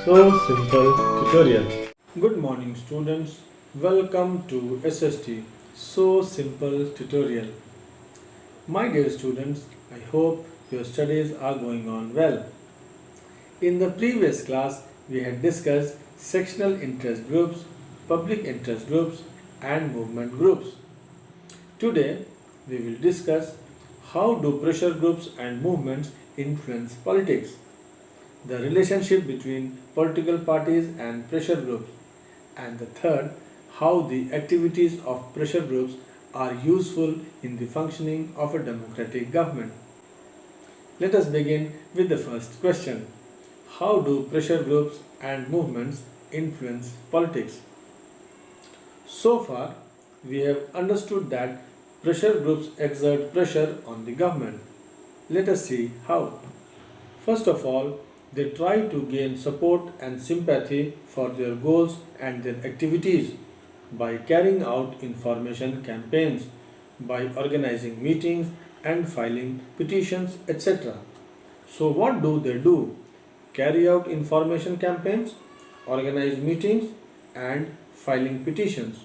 So Simple tutorial. Good morning students. Welcome to SST So Simple tutorial. My dear students, I hope your studies are going on well. In the previous class, we had discussed sectional interest groups, public interest groups and movement groups. Today, we will discuss how do pressure groups and movements influence politics, the relationship between political parties and pressure groups, and the third, how the activities of pressure groups are useful in the functioning of a democratic government. Let us begin with the first question. How do pressure groups and movements influence politics? So far, we have understood that pressure groups exert pressure on the government. Let us see how. First of all, they try to gain support and sympathy for their goals and their activities by carrying out information campaigns, by organizing meetings and filing petitions, etc. So, what do they do? Carry out information campaigns, organize meetings, and filing petitions.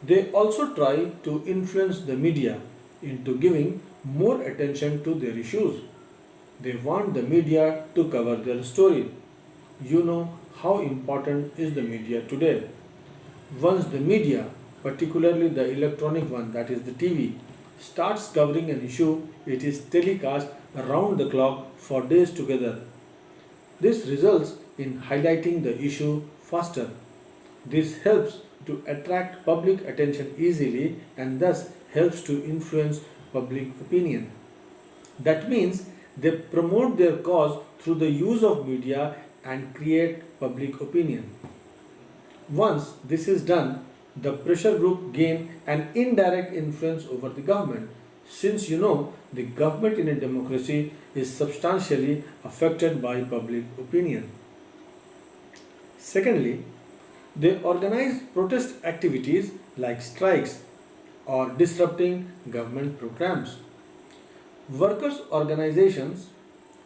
They also try to influence the media into giving more attention to their issues. They want the media to cover their story. You know how important is the media today. Once the media, particularly the electronic one, that is the TV, starts covering an issue, it is telecast around the clock for days together. This results in highlighting the issue faster. This helps to attract public attention easily and thus helps to influence public opinion. That means they promote their cause through the use of media and create public opinion. Once this is done, the pressure group gain an indirect influence over the government. Since you know the government in a democracy is substantially affected by public opinion. Secondly, they organize protest activities like strikes or disrupting government programs. Workers' organizations,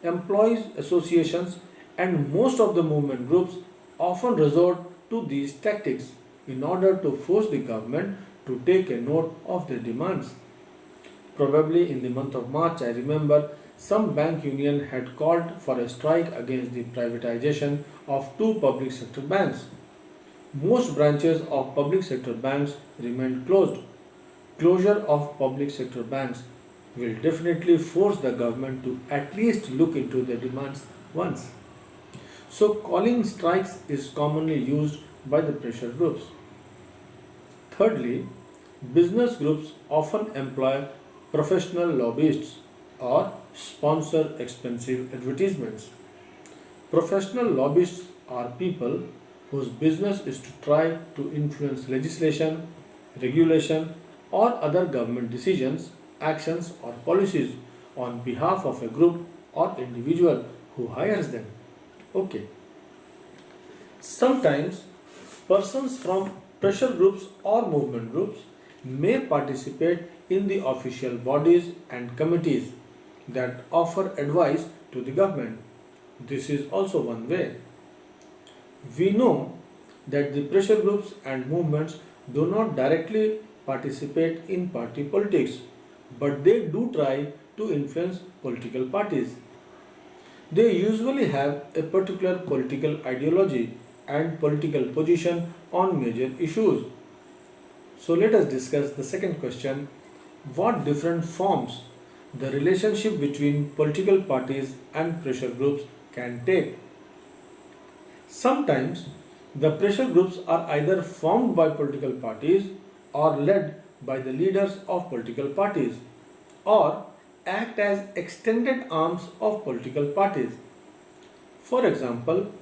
employees' associations, and most of the movement groups often resort to these tactics in order to force the government to take a note of their demands. Probably in the month of March, I remember some bank union had called for a strike against the privatization of two public sector banks. Most branches of public sector banks remained closed. Closure of public sector banks will definitely force the government to at least look into their demands once. So, calling strikes is commonly used by the pressure groups. Thirdly, business groups often employ professional lobbyists or sponsor expensive advertisements. Professional lobbyists are people whose business is to try to influence legislation, regulation, or other government decisions, actions, or policies on behalf of a group or individual who hires them. Okay. Sometimes persons from pressure groups or movement groups may participate in the official bodies and committees that offer advice to the government. This is also one way. We know that the pressure groups and movements do not directly participate in party politics, but they do try to influence political parties. They usually have a particular political ideology and political position on major issues. So let us discuss the second question. What different forms the relationship between political parties and pressure groups can take? Sometimes the pressure groups are either formed by political parties or led by the leaders of political parties or act as extended arms of political parties. For example,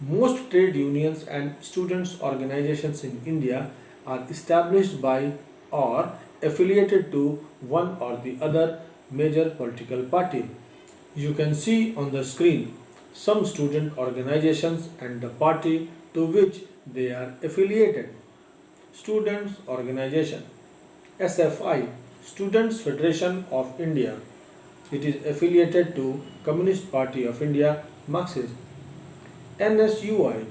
most trade unions and students' organizations in India are established by or affiliated to one or the other major political party. You can see on the screen some student organizations and the party to which they are affiliated. Students Organization SFI, Students Federation of India. It is affiliated to Communist Party of India, Marxist. NSUI,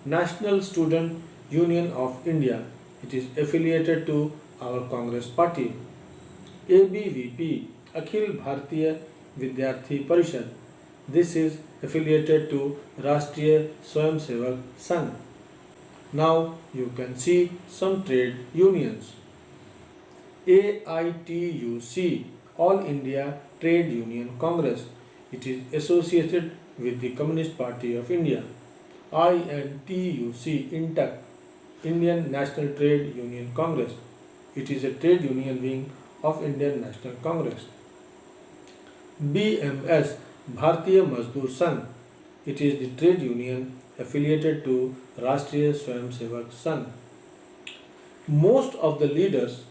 National Student Union of India. It is affiliated to our Congress party. ABVP, Akhil Bharatiya Vidyarthi Parishad. This is affiliated to Rashtriya Swayamsevak Sangh. Now you can see some trade unions. AITUC, All India Trade Union Congress. It is associated with the Communist Party of India. INTUC, INTUC, Indian National Trade Union Congress. It is a trade union wing of Indian National Congress. BMS, Bharatiya Mazdoor Sangh. It is the trade union affiliated to Rashtriya Swayamsevak Sangh. Most of the leaders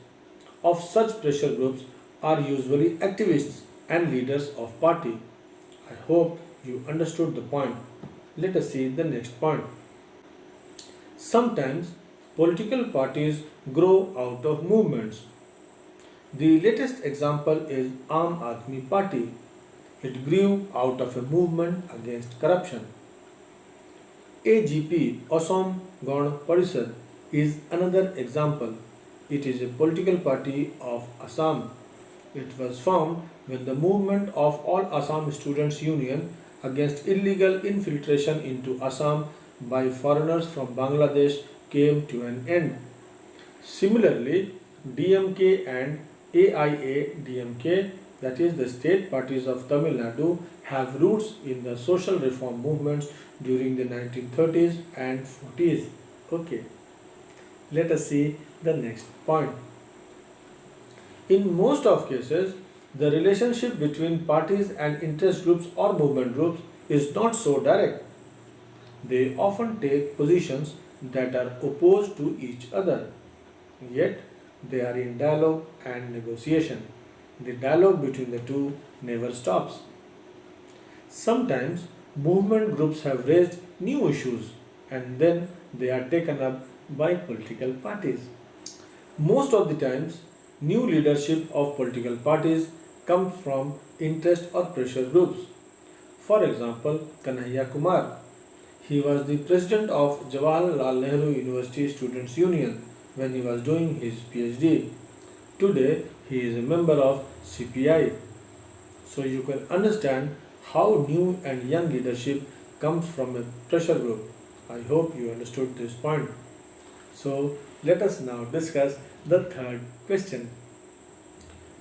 of such pressure groups are usually activists and leaders of party. I hope you understood the point. Let us see the next point. Sometimes political parties grow out of movements. The latest example is Aam Aadmi Party. It grew out of a movement against corruption. AGP, Assam Gaon Parishad, is another example. It is a political party of Assam. It was formed when the movement of All Assam Students Union against illegal infiltration into Assam by foreigners from Bangladesh came to an end. Similarly, DMK and AIA-DMK, that is the state parties of Tamil Nadu, have roots in the social reform movements during the 1930s and 40s. Okay, let us see the next point. In most of cases, the relationship between parties and interest groups or movement groups is not so direct. They often take positions that are opposed to each other, yet they are in dialogue and negotiation. The dialogue between the two never stops. Sometimes movement groups have raised new issues and then they are taken up by political parties. Most of the times, new leadership of political parties comes from interest or pressure groups. For example, Kanhaiya Kumar. He was the president of Jawaharlal Nehru University Students Union when he was doing his PhD. Today, he is a member of CPI. So you can understand how new and young leadership comes from a pressure group. I hope you understood this point. So let us now discuss the third question.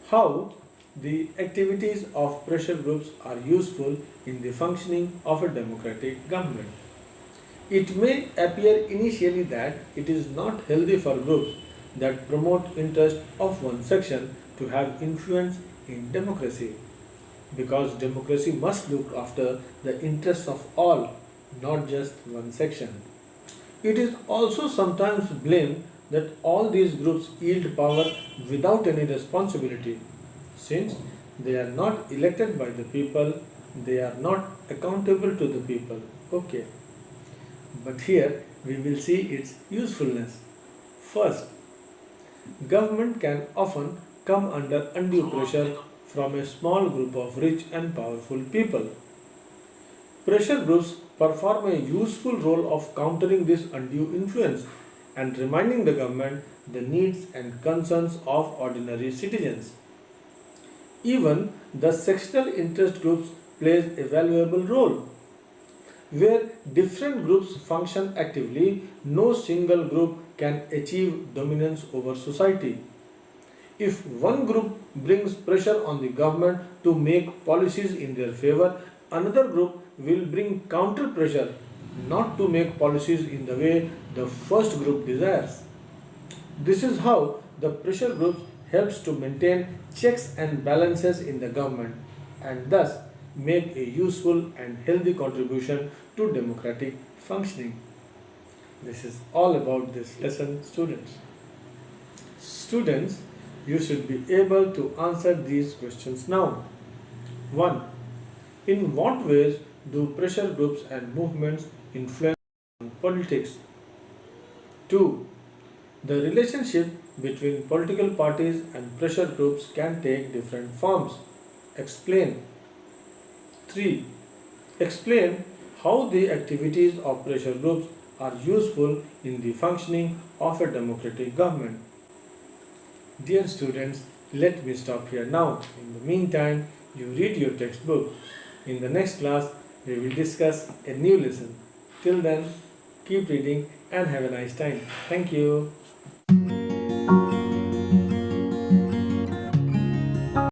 How the activities of pressure groups are useful in the functioning of a democratic government. It may appear initially that it is not healthy for groups that promote interest of one section to have influence in democracy, because democracy must look after the interests of all, not just one section. It is also sometimes blamed that all these groups yield power without any responsibility. Since they are not elected by the people, they are not accountable to the people. Okay. But here we will see its usefulness. First, government can often come under undue pressure from a small group of rich and powerful people. Pressure groups perform a useful role of countering this undue influence and reminding the government the needs and concerns of ordinary citizens. Even the sectional interest groups plays a valuable role. Where different groups function actively, no single group can achieve dominance over society. If one group brings pressure on the government to make policies in their favor, another group will bring counter pressure not to make policies in the way the first group desires. This is how the pressure groups helps to maintain checks and balances in the government and thus make a useful and healthy contribution to democratic functioning. This is all about this lesson, students. Students, you should be able to answer these questions now. 1. In what ways do pressure groups and movements influence politics? 2. The relationship between political parties and pressure groups can take different forms. Explain. 3. Explain how the activities of pressure groups are useful in the functioning of a democratic government. Dear students, let me stop here now. In the meantime, you read your textbook. In the next class, we will discuss a new lesson. Till then, keep reading and have a nice time. Thank you.